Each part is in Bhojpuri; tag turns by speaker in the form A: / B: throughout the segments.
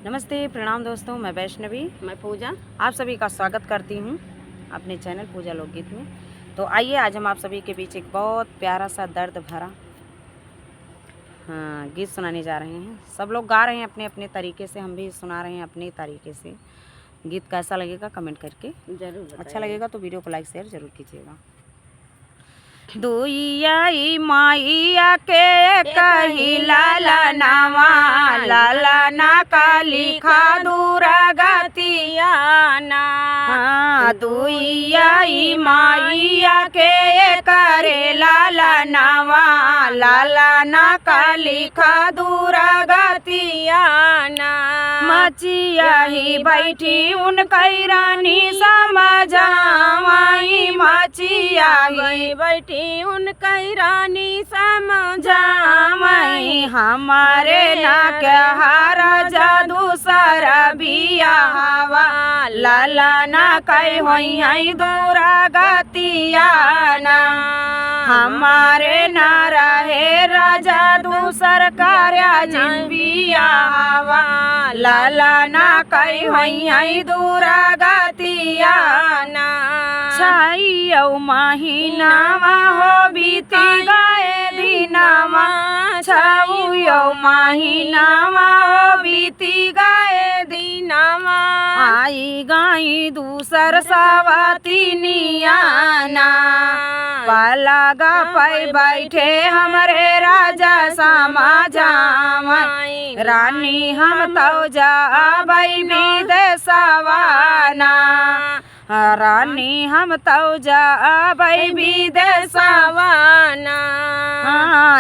A: नमस्ते, प्रणाम दोस्तों। मैं वैष्णवी,
B: मैं पूजा,
A: आप सभी का स्वागत करती हूँ अपने चैनल पूजा लोकगीत में। तो आइए आज हम आप सभी के बीच एक बहुत प्यारा सा दर्द भरा गीत सुनाने जा रहे हैं। सब लोग गा रहे हैं अपने अपने तरीके से, हम भी सुना रहे हैं अपने तरीके से। गीत कैसा लगेगा कमेंट करके
B: जरूर बताइए।
A: अच्छा लगेगा तो वीडियो को लाइक शेयर जरूर कीजिएगा। दुइया माइया के कही लाला ना का लिखा दूरा गतिया ना। दुइया माइया के करे लाला ना का लिखा दूरा गतिया ना। मचिया ही बैठी उनकी रानी समझावाई, मचिया ही बैठी उनकी रानी समझावाई। हमारे ना क्या हारा जादू सारा बिया हवा लाला ना कई होई है दूरा गतिया ना। हमारे ना रहे राजा दूसर कार्या जिबिया हवा लाला ना कई होई है दूरा गतिया ना। छाइयो महीनावा हो बीती गए दिनावा, छाइयो महीनावा हो बीती गए दिनावा। आई गई दूसर सवातिनिया ना। पलगा पे बैठे हमरे राजा समाजावाई, रानी हम तो जाबई विदेशवा ना। रानी हम तो जाबई विदेशवा ना।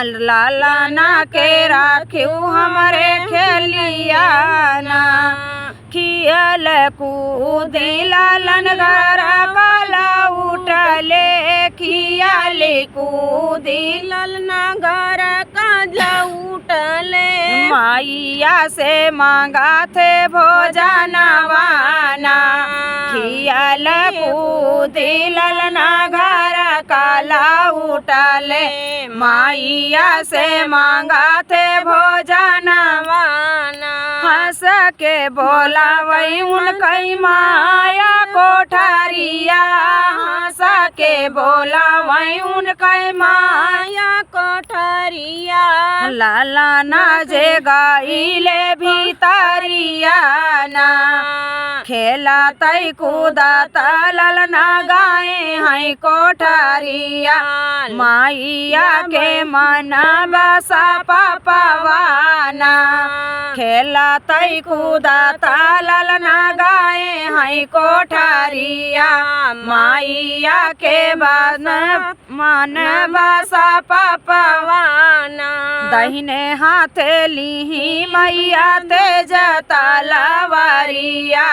A: लाला ना के राखियो हमरे खेलिया ना। खियल कूदी लालन घरा काला उठले, खियल कूदी लालना घरा काला उठले। माइया से मांगा थे भोजनवाना, खियल कूदी लालना घरा काला उठले। माइया से मांगा थे भोजनवाना। हंस के बोला वही उनकी माया कोठारिया, हंस के बोला वही उनकी माया कोठारिया। लाला ना जे गाइले भीतरिया ना। खेला तई कूदा तलल ना गाए हैं कोठारिया। माइया के मन बसा पपवाना। खेला तई कूदा तलल ना गाए हैं कोठारिया। माइया के मन बसा पपवाना। दहिने हाथे लीही मैया तेज तलवारिया,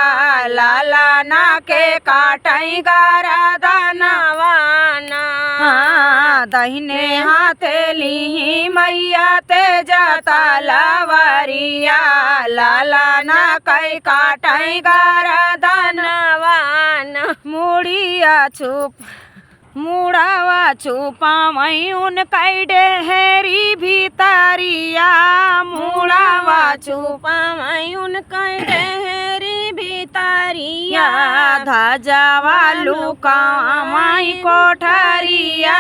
A: लाला ना के काटई गारा दानवाना। दहिने हाथे लीही मैया तेज तलवारिया, लाला ना कई काटई गारा दानवाना। मुड़ावा छुपावई उनकी डेहरी भीतरिया, मुड़ावा छुपावई उनकी डेहरी भीतरिया। धजावा लुकावई कोठरिया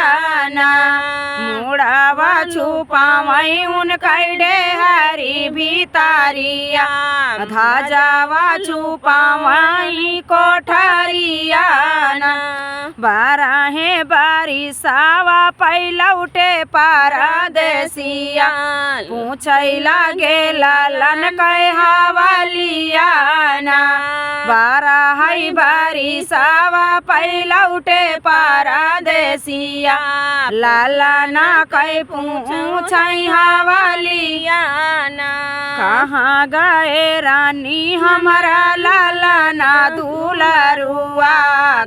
A: ना। मुड़ावा छुपावई उनकी डेहरी भीतरिया, धजावा छुपावई कोठरिया ना। बारहे बारिशावा पैलौटे परदेसिया, पूछै लागे लालन कै हवालिया ना। बारहे बारिशावा पैलौटे परदेसिया, लाला ना कै पूछै हवालिया ना। कहाँ गए रानी हमारा लाला ना दुलरुआ,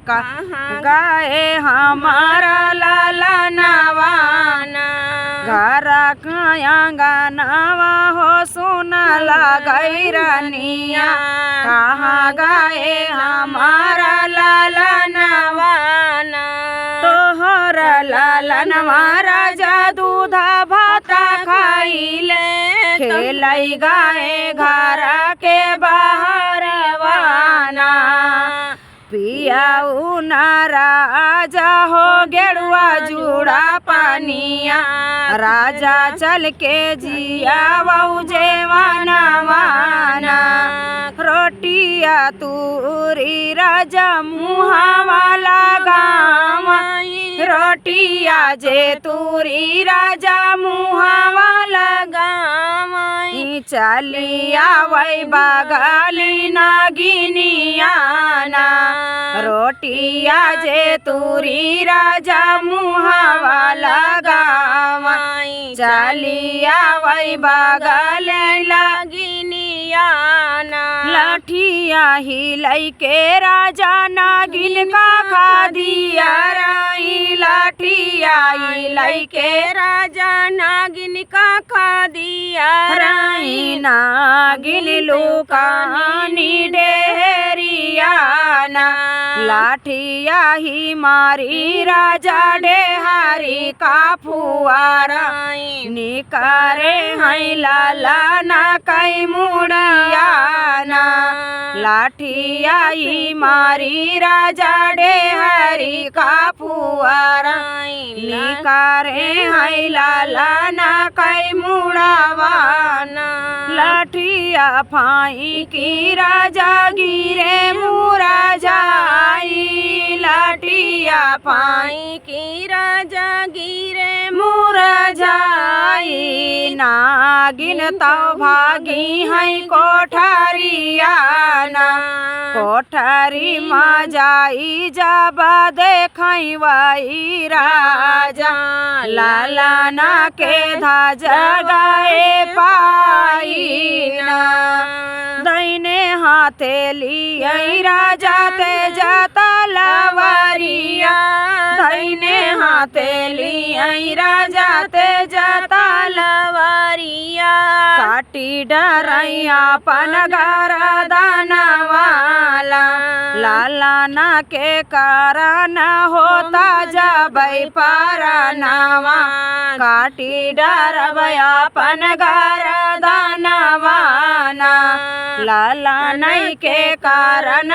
A: कहाँ गए हमारा लाला नवाना। घर आंगनवा हो सुन लगई रानिया, कहाँ गए हमारा लाला नवाना। तोहर लालनवा राजा दूधा भात खाइले, खेलै गाए घर के जियाऊ नाराज हो गेरुआ जुड़ा पानिया राजा चल के जियाऊ जेवाना वाना रोटिया तूरी राजा मुहावा लगावा रोटिया जे तूरी राजा मुहावा लगावा चलिया वै बगली नागिनियाना रोटिया जे तूरी राजा मुहावा लगावा चलिया वै बगली नागिनियाना लाठिया हिलाई के राजा नागिन का खा दिया राई लाठिया हिलाई के राजा नागिन का खा दिया राई नागिन लुकानी डेहरियाना लाठिया ही मारी राजा डेहारी का फुआरा निकारे हैं लाला ना कई मुड़ियाना लाठिया ही मारी राजा डेहारी का फुआरा निकारे हैं लाला ना कई मुड़ावाना लाठिया फाई की राजा गिरे मुरा जाई लाठिया फाई की राजा गिरे मुरा जाई नागिन तो भागी है कोठारियाना कोठारी माँ जाई जब देखई वही राजा लाला ना के धाजा गाए पाईना दैने हाथे लिये राजा ते जाता लवरिया दैने हाथे लिये राजा ते जाता लवरिया काटी डरैया पनगर दानवाला लाला ना के कारण होता जबै पारनावा काटी डरबया पनगर दानवाना लाला नहीं के कारण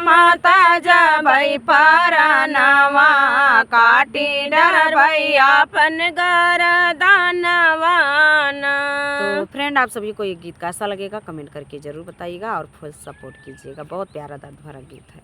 A: माता जबै पारनावा काटी डरबया पनगर दानवाना। तो फ्रेंड आप सभी को ये गीत कैसा लगेगा कमेंट करके ज़रूर बताइएगा और फुल सपोर्ट कीजिएगा। बहुत प्यारा दर्द भरा गीत है।